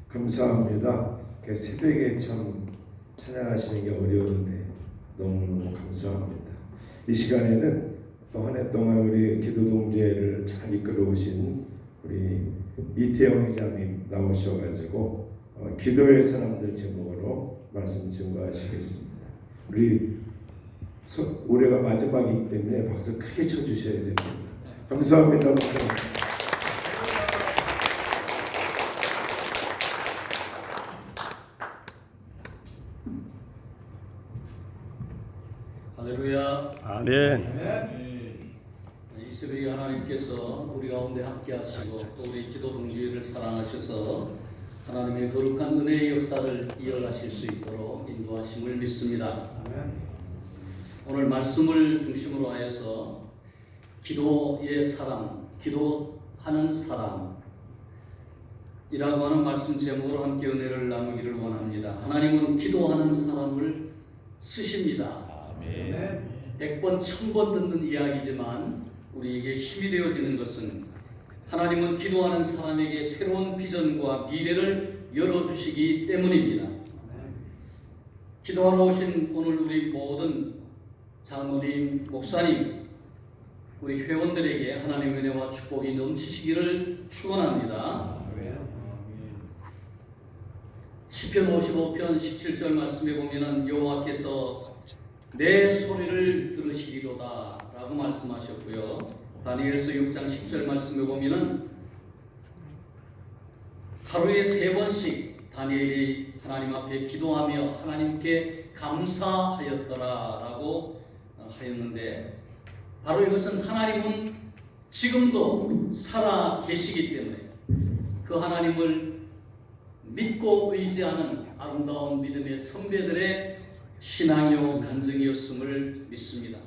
감사합니다. 새벽에 참 찬양하시는 게 어려운데 너무너무 감사합니다. 이 시간에는 또 한 해 동안 우리 기도 동제를 잘 이끌어 오신 우리 이태영 회장님 나오셔가지고 기도의 사람들 제목으로 말씀 증거하시겠습니다. 우리 올해가 마지막이기 때문에 박수 크게 쳐주셔야 됩니다. 감사합니다. 할렐루야. 아멘. 이 새벽에 하나님께서 우리 가운데 함께 하시고 또 우리 기도 동지를 사랑하셔서 하나님의 거룩한 은혜의 역사를 이어가실 수 있도록 인도하심을 믿습니다. 오늘 말씀을 중심으로 하여서 기도의 사람, 기도하는 사람이라고 하는 말씀 제목으로 함께 은혜를 나누기를 원합니다. 하나님은 기도하는 사람을 쓰십니다. 100번, 1000번 듣는 이야기지만 우리에게 힘이 되어지는 것은 하나님은 기도하는 사람에게 새로운 비전과 미래를 열어주시기 때문입니다. 기도하러 오신 오늘 우리 모든 장로님, 목사님, 우리 회원들에게 하나님의 은혜와 축복이 넘치시기를 축원합니다. 시편 55편 17절 말씀에 보면은 여호와께서 내 소리를 들으시리로다 라고 말씀하셨고요. 다니엘서 6장 10절 말씀에 보면은 하루에 3번씩 다니엘이 하나님 앞에 기도하며 하나님께 감사하였더라 라고 하였는데, 바로 이것은 하나님은 지금도 살아 계시기 때문에 그 하나님을 믿고 의지하는 아름다운 믿음의 선배들의 신앙이요 간증이었음을 믿습니다.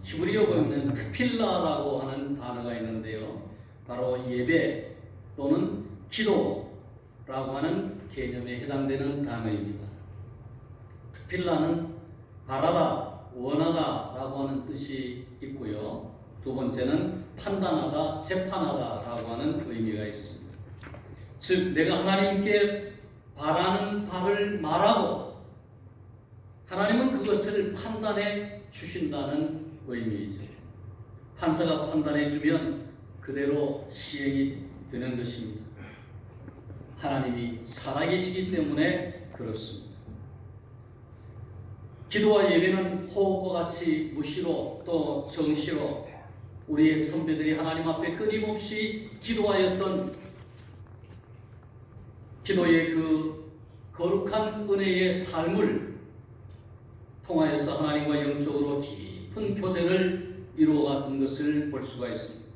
히브리어 보면 트필라라고 하는 단어가 있는데요, 바로 예배 또는 기도라고 하는 개념에 해당되는 단어입니다. 트필라는 바라다, 원하다 라고 하는 뜻이 있고요, 두 번째는 판단하다, 재판하다 라고 하는 의미가 있습니다. 즉 내가 하나님께 바라는 바를 말하고 하나님은 그것을 판단해 주신다는 의미이죠. 판사가 판단해 주면 그대로 시행이 되는 것입니다. 하나님이 살아계시기 때문에 그렇습니다. 기도와 예배는 호흡과 같이 무시로 또 정시로 우리의 선배들이 하나님 앞에 끊임없이 기도하였던 기도의 그 거룩한 은혜의 삶을 통하여서 하나님과 영적으로 깊은 교제를 이루어갔던 것을 볼 수가 있습니다.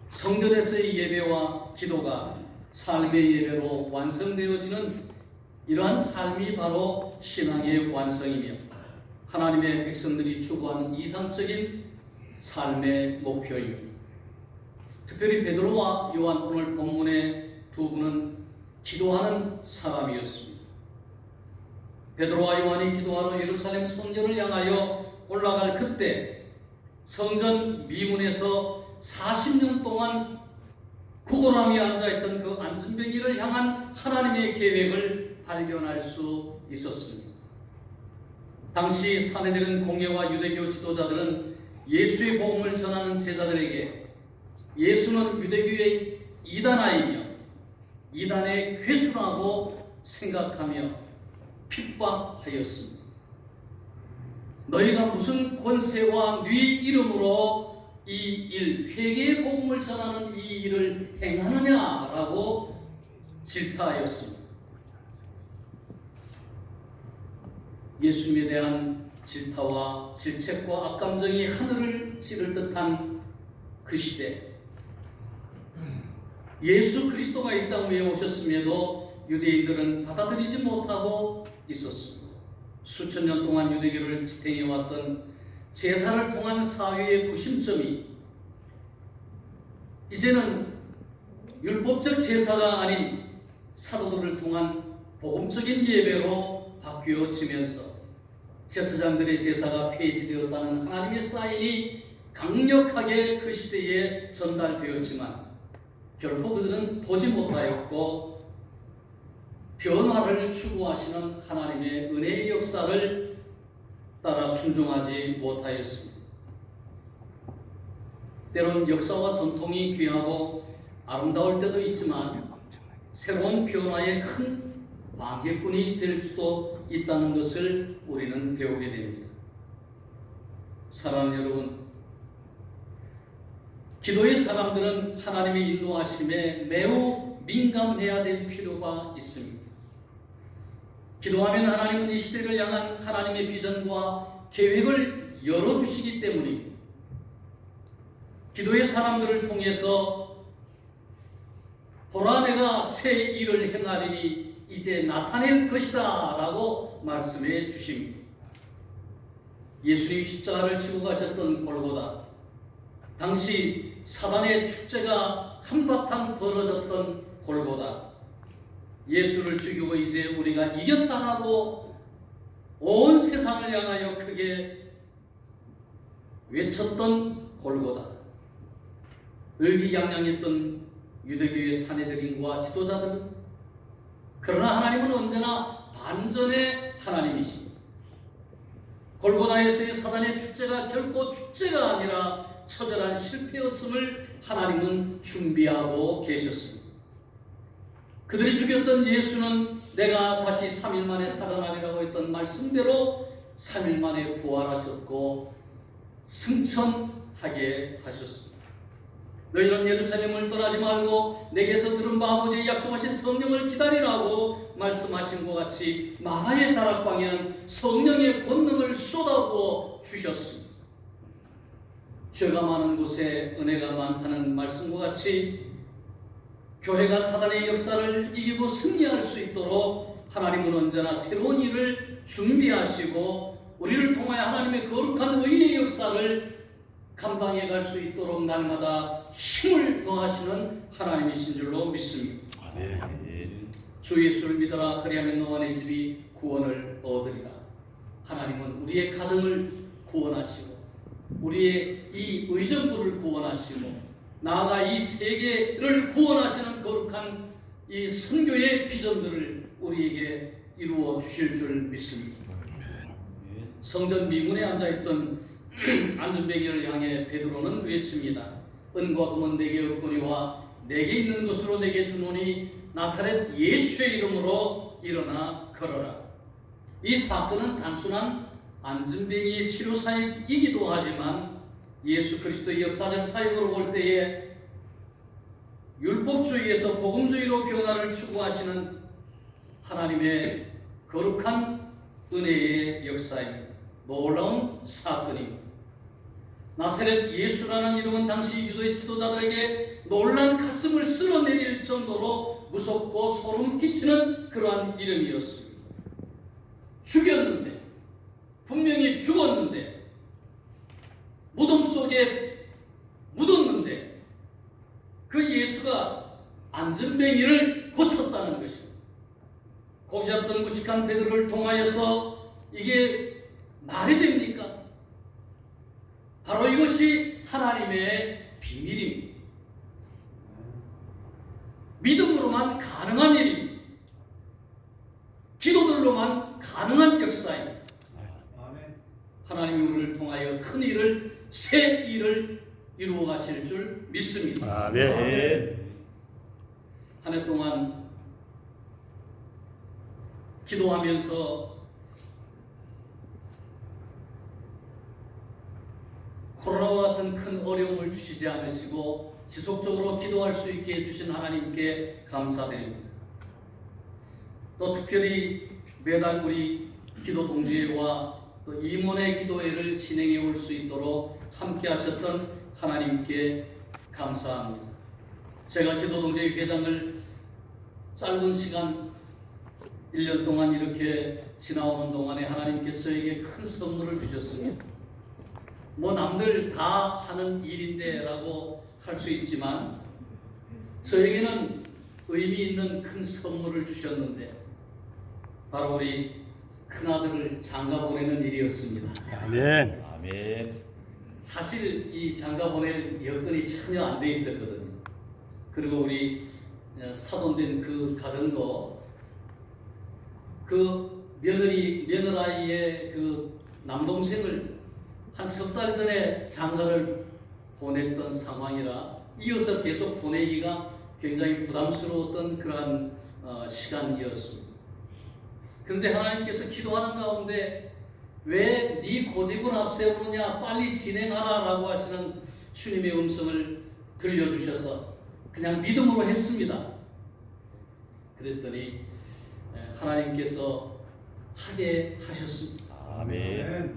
성전에서의 예배와 기도가 삶의 예배로 완성되어지는 이러한 삶이 바로 신앙의 완성이며 하나님의 백성들이 추구하는 이상적인 삶의 목표입니다. 특별히 베드로와 요한, 오늘 본문의 두 분은 기도하는 사람이었습니다. 베드로와 요한이 기도하러 예루살렘 성전을 향하여 올라갈 그때 성전 미문에서 40년 동안 구걸함이 앉아있던 그 안전병기를 향한 하나님의 계획을 발견할 수 있었습니다. 당시 사내들은 공예와 유대교 지도자들은 예수의 복음을 전하는 제자들에게 예수는 유대교의 이단아이며 이단의 괴수라고 생각하며 핍박하였습니다. 너희가 무슨 권세와 네 이름으로 이 일, 회개의 복음을 전하는 이 일을 행하느냐라고 질타하였습니다. 예수님에 대한 질타와 질책과 악감정이 하늘을 찌를 듯한 그 시대, 예수 그리스도가 이 땅 위에 오셨음에도 유대인들은 받아들이지 못하고 있었습니다. 수천 년 동안 유대교를 지탱해왔던 제사를 통한 사회의 구심점이 이제는 율법적 제사가 아닌 사도들을 통한 복음적인 예배로 바뀌어지면서 제사장들의 제사가 폐지되었다는 하나님의 사인이 강력하게 그 시대에 전달되었지만 결코 그들은 보지 못하였고 변화를 추구하시는 하나님의 은혜의 역사를 따라 순종하지 못하였습니다. 때론 역사와 전통이 귀하고 아름다울 때도 있지만 새로운 변화의 큰 방해꾼이 될 수도 있다는 것을 우리는 배우게 됩니다. 사랑하는 여러분, 기도의 사람들은 하나님의 인도하심에 매우 민감해야 될 필요가 있습니다. 기도하면 하나님은 이 시대를 향한 하나님의 비전과 계획을 열어주시기 때문입니다. 기도의 사람들을 통해서 보라 내가 새 일을 행하리니 이제 나타낼 것이다 라고 말씀해 주십니다. 예수님이 십자가를 지고 가셨던 골고다, 당시 사단의 축제가 한바탕 벌어졌던 골고다, 예수를 죽이고 이제 우리가 이겼다라고 온 세상을 향하여 크게 외쳤던 골고다, 의기양양했던 유대교의 사내들인과 지도자들은, 그러나 하나님은 언제나 반전의 하나님이십니다. 골고다에서의 사단의 축제가 결코 축제가 아니라 처절한 실패였음을 하나님은 준비하고 계셨습니다. 그들이 죽였던 예수는 내가 다시 3일 만에 살아나리라고 했던 말씀대로 3일 만에 부활하셨고 승천하게 하셨습니다. 너희는 예루살렘을 떠나지 말고 내게서 들은 바 아버지의 약속하신 성령을 기다리라고 말씀하신 것 같이 마하의 다락방에는 성령의 권능을 쏟아부어 주셨습니다. 죄가 많은 곳에 은혜가 많다는 말씀과 같이 교회가 사단의 역사를 이기고 승리할 수 있도록 하나님은 언제나 새로운 일을 준비하시고 우리를 통하여 하나님의 거룩한 의의 역사를 감당해 갈 수 있도록 날마다 힘을 더하시는 하나님이신 줄로 믿습니다. 주 예수를 믿어라, 그리하면 너와 내 집이 구원을 얻으리라. 하나님은 우리의 가정을 구원하시고 우리의 이 의정부를 구원하시고 나아가 이 세계를 구원하시는 거룩한 이 선교의 비전들을 우리에게 이루어 주실 줄 믿습니다. 성전 미문에 앉아있던 안전뱅이를 향해 베드로는 외칩니다. 은과 금은 내게 없거니와 내게 있는 것으로 내게 주노니 나사렛 예수의 이름으로 일어나 걸어라. 이 사건은 단순한 안전뱅이의 치료 사역이기도 하지만 예수 그리스도의 역사적 사역으로 볼 때에 율법주의에서 복음주의로 변화를 추구하시는 하나님의 거룩한 은혜의 역사입니다. 놀라운 사건입니다. 나사렛 예수라는 이름은 당시 유대의 지도자들에게 놀란 가슴을 쓸어내릴 정도로 무섭고 소름 끼치는 그러한 이름이었습니다. 죽였는데, 분명히 죽었는데, 무덤 속에 묻었는데 그 예수가 안전뱅이를 고쳤다는 것입니다. 고기 잡던 무식한 베드로를 통하여서 이게 말이 됩니까? 바로 이것이 하나님의 비밀입니다. 믿음으로만 가능한 일입니다. 기도들로만 가능한 역사입니다. 하나님이 우리를 통하여 큰 일을, 새 일을 이루어 가실 줄 믿습니다. 아멘. 한 해 동안 기도하면서 코로나와 같은 큰 어려움을 주시지 않으시고 지속적으로 기도할 수 있게 해주신 하나님께 감사드립니다. 또 특별히 매달 우리 기도 동지회와 또 임원의 기도회를 진행해 올 수 있도록 함께 하셨던 하나님께 감사합니다. 제가 기도 동지회 회장을 짧은 시간 1년 동안 이렇게 지나오는 동안에 하나님께서 저에게 큰 선물을 주셨습니다. 뭐 남들 다 하는 일인데 라고 할 수 있지만 저에게는 의미 있는 큰 선물을 주셨는데 바로 우리 큰아들을 장가 보내는 일이었습니다. 아멘. 아멘. 사실 이 장가 보낼 여건이 전혀 안 돼 있었거든요. 그리고 우리 사돈된 그 가정도 그 며느라이의 그 남동생을 한 석 달 전에 장가를 보냈던 상황이라 이어서 계속 보내기가 굉장히 부담스러웠던 그러한 시간이었습니다. 그런데 하나님께서 기도하는 가운데 왜 네 고집을 앞세우느냐, 빨리 진행하라라고 하시는 주님의 음성을 들려주셔서 그냥 믿음으로 했습니다. 그랬더니 하나님께서 하게 하셨습니다. 아멘.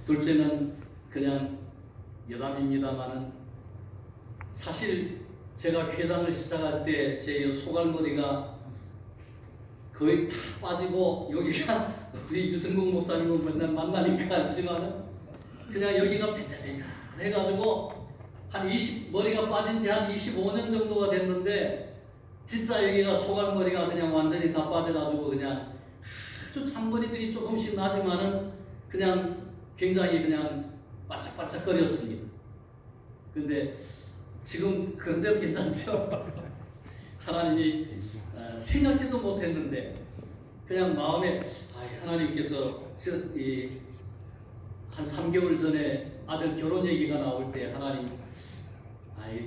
둘째는 그냥 여담입니다만은 사실 제가 회장을 시작할 때 제 소갈머리가 거의 다 빠지고 여기가 우리 유승국 목사님은 맨날 만나니까 알지만은 그냥 여기가 뺀들뺀들 해가지고 머리가 빠진 지 한 25년 정도가 됐는데 진짜 여기가 소갈머리가 그냥 완전히 다 빠져가지고 그냥 아주 잔머리들이 조금씩 나지만은 그냥 굉장히 그냥 바짝바짝거렸습니다. 근데 지금 그런데도 괜찮죠? 하나님이 생각지도 못했는데 그냥 마음에 하나님께서 한 3개월 전에 아들 결혼 얘기가 나올 때 하나님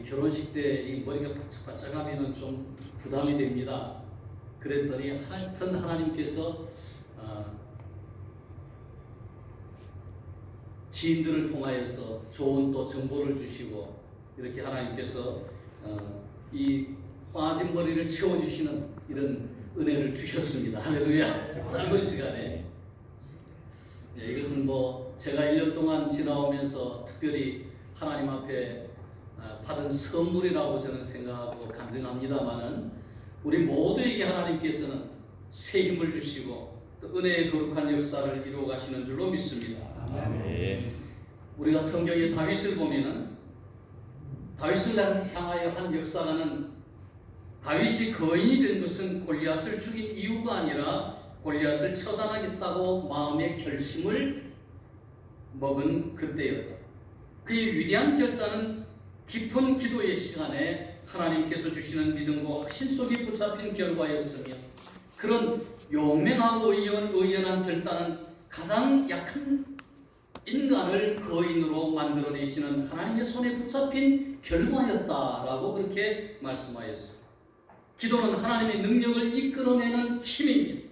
결혼식 때 이 머리가 바짝바짝하면 좀 부담이 됩니다. 그랬더니 하여튼 하나님께서 지인들을 통하여서 좋은 또 정보를 주시고 이렇게 하나님께서 이 빠진 머리를 채워주시는 이런 은혜를 주셨습니다. 할렐루야. 짧은 시간에 이것은 뭐 제가 1년 동안 지나오면서 특별히 하나님 앞에 받은 선물이라고 저는 생각하고 간증합니다만은 우리 모두에게 하나님께서는 새 힘을 주시고 또 은혜의 거룩한 역사를 이루어 가시는 줄로 믿습니다. 아멘. 우리가 성경의 다윗을 보면은 다윗을 향하여 한 역사가는 다윗이 거인이 된 것은 골리앗을 죽인 이유가 아니라 골리앗을 처단하겠다고 마음의 결심을 먹은 그때였다. 그의 위대한 결단은 깊은 기도의 시간에 하나님께서 주시는 믿음과 확신 속에 붙잡힌 결과였으며 그런 용맹하고 의연한 결단은 가장 약한 인간을 거인으로 만들어내시는 하나님의 손에 붙잡힌 결과였다라고 그렇게 말씀하였습니다. 기도는 하나님의 능력을 이끌어내는 힘입니다.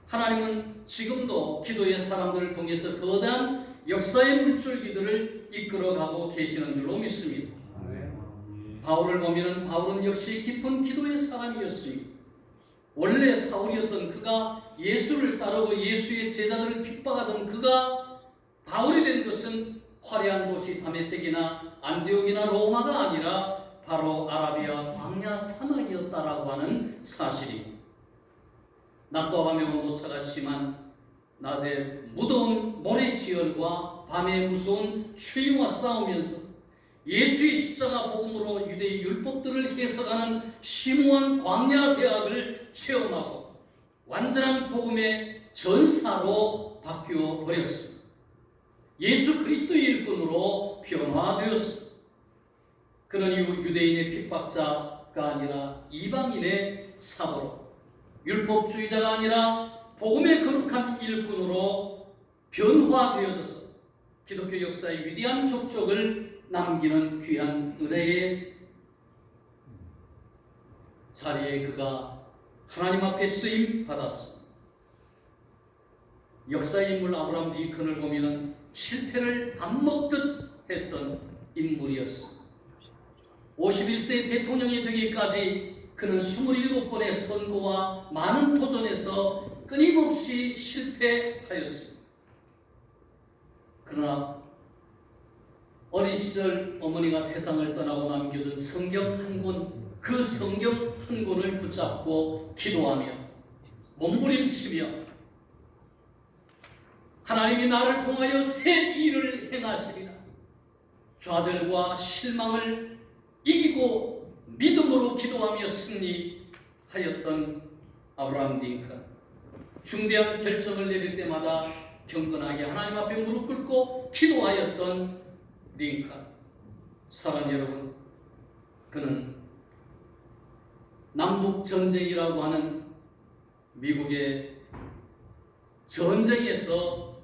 하나님은 지금도 기도의 사람들을 통해서 거대한 역사의 물줄기들을 이끌어가고 계시는 줄로 믿습니다. 바울을 보면 바울은 역시 깊은 기도의 사람이었습니다. 원래 사울이었던 그가 예수를 따르고 예수의 제자들을 핍박하던 그가 바울이 된 것은 화려한 도시 다메섹이나 안디옥이나 로마가 아니라 바로 아라비아 광야 사막이었다라고 하는 사실입니다. 낮과 밤의 온도차가 심한 낮에 무더운 모래지열과 밤에 무서운 추위와 싸우면서 예수의 십자가 복음으로 유대의 율법들을 해석하는 심오한 광야 대학을 체험하고 완전한 복음의 전사로 바뀌어 버렸습니다. 예수 그리스도의 일꾼으로 변화되었습니다. 그런 이후 유대인의 핍박자가 아니라 이방인의 사도로, 율법주의자가 아니라 복음의 거룩한 일꾼으로 변화되어져서 기독교 역사의 위대한 족적을 남기는 귀한 은혜의 자리에 그가 하나님 앞에 쓰임 받았습니다. 역사의 인물 아브라함 링컨을 보면 실패를 밥 먹듯 했던 인물이었습니다. 51세 대통령이 되기까지 그는 27번의 선거와 많은 도전에서 끊임없이 실패하였습니다. 그러나 어린 시절 어머니가 세상을 떠나고 남겨준 성경 한 권, 그 성경 한 권을 붙잡고 기도하며 몸부림치며 하나님이 나를 통하여 새 일을 행하시리라. 좌절과 실망을 이기고 믿음으로 기도하며 승리하였던 아브라함 링컨. 중대한 결정을 내릴 때마다 경건하게 하나님 앞에 무릎 꿇고 기도하였던 링컨. 사랑하는 여러분, 그는 남북 전쟁이라고 하는 미국의 전쟁에서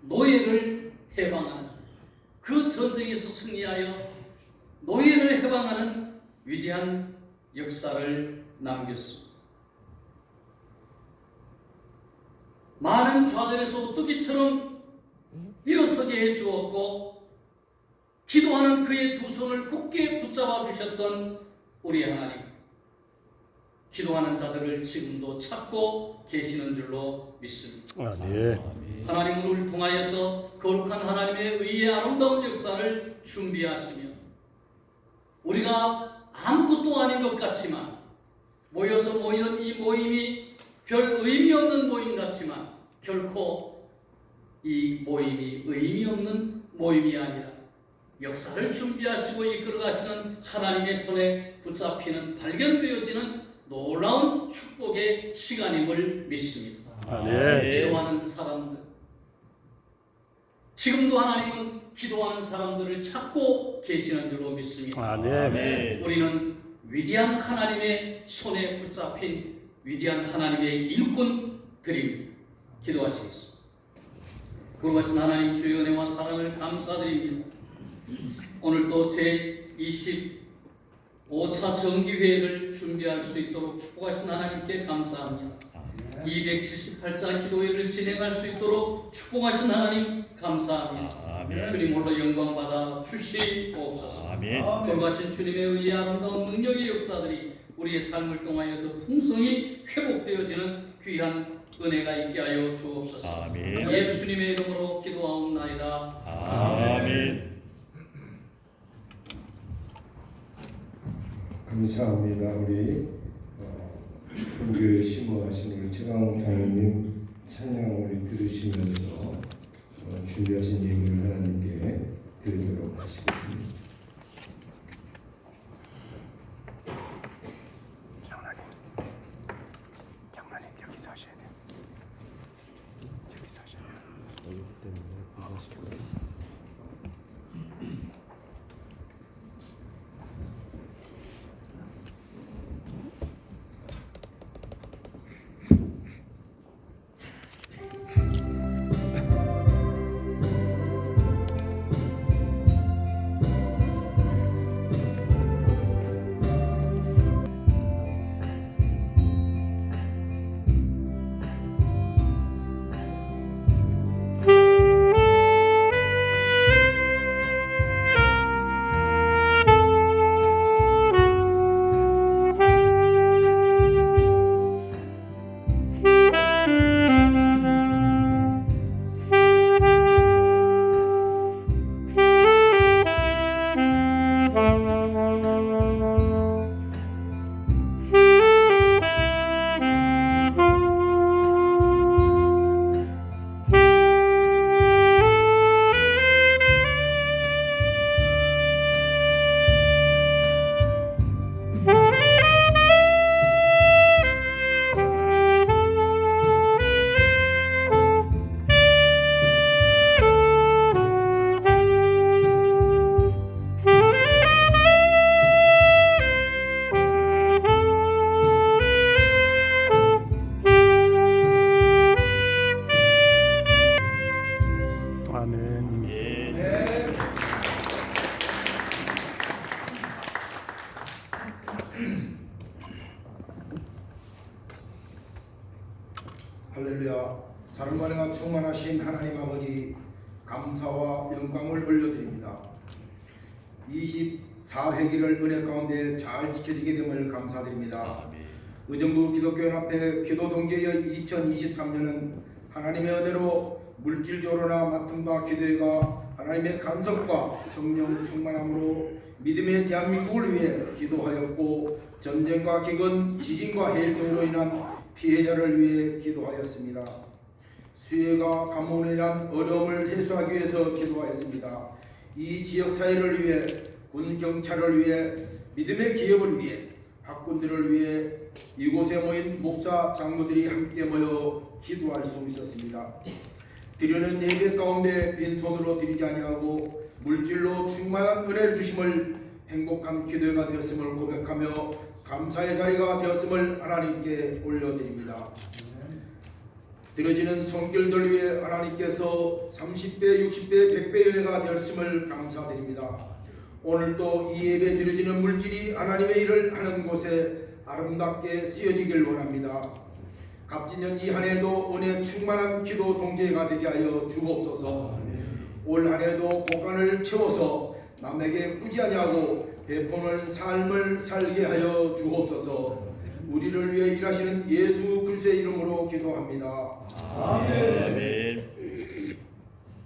노예를 해방하는, 그 전쟁에서 승리하여 노예를 해방하는 위대한 역사를 남겼습니다. 많은 좌절에서 오뚜기처럼 일어서게 해주었고 기도하는 그의 두 손을 굳게 붙잡아 주셨던 우리 하나님, 기도하는 자들을 지금도 찾고 계시는 줄로 믿습니다. 하나님은 우리를 통하여서 거룩한 하나님의 의의 아름다운 역사를 준비하시며 우리가 아무것도 아닌 것 같지만 모여서 모이는 이 모임이 별 의미 없는 모임 같지만 결코 이 모임이 의미 없는 모임이 아니라 역사를 준비하시고 이끌어가시는 하나님의 손에 붙잡히는 발견되어지는 놀라운 축복의 시간임을 믿습니다. 기도하는 사람들, 지금도 하나님은 기도하는 사람들을 찾고 계시는 줄로 믿습니다. 우리는 위대한 하나님의 손에 붙잡힌 위대한 하나님의 일꾼들입니다. 기도하시겠습니다. 거룩하신 하나님, 주의 은혜와 사랑을 감사드립니다. 오늘 또 제25차 정기회를 준비할 수 있도록 축복하신 하나님께 감사합니다. 278차 기도회를 진행할 수 있도록 축복하신 하나님 감사합니다. 주님 홀로 영광 받아 주시옵소서. 거룩하신 주님의 의의 아름다운 능력의 역사들이 우리의 삶을 통하여 더 풍성히 회복되어지는 귀한 은혜가 있게 하여 주옵소서. 예수님의 이름으로 기도하옵나이다. 아멘. 감사합니다. 우리 본교회 심호하신 우리 최강 장로님 찬양 우리 들으시면서 준비하신 얘기를 하나님께 드리도록 하시겠습니다. 장로님 여기서 하셔야 돼요. 여기서 하셔야 돼요. 할렐루야. 사랑과 은혜가 충만하신 하나님 아버지, 감사와 영광을 올려드립니다. 24회기를 은혜 가운데 잘 지켜지게 됨을 감사드립니다. 의정부 기독교연합회 기도동계의 2023년은 하나님의 은혜로 물질적으로나 맡은 바 기도회가 하나님의 간섭과 성령 충만함으로 믿음의 대한민국을 위해 기도하였고, 전쟁과 기근, 지진과 해일 등으로 인한 피해자를 위해 기도하였습니다. 수해가 가뭄으로 인한 어려움을 해소하기 위해서 기도하였습니다. 이 지역 사회를 위해, 군 경찰을 위해, 믿음의 기업을 위해, 학군들을 위해 이곳에 모인 목사 장로들이 함께 모여 기도할 수 있었습니다. 드리는 예배 가운데 빈손으로 드리지 아니하고 물질로 충만한 은혜를 주심을 행복한 기도회가 되었음을 고백하며 감사의 자리가 되었음을 하나님께 올려드립니다. 들어지는 손길들 위해 하나님께서 30배, 60배, 100배 은혜가 되었음을 감사드립니다. 오늘도 이 예배 드려지는 물질이 하나님의 일을 하는 곳에 아름답게 쓰여지길 원합니다. 갑진년 이 한 해도 은혜 충만한 기도 동제가 되게 하여 주옵소서. 올 한 해도 곳간을 채워서 남에게 꾸지 아니하고 베푸는 삶을 살게 하여 주옵소서. 우리를 위해 일하시는 예수 그리스도의 이름으로 기도합니다. 아멘.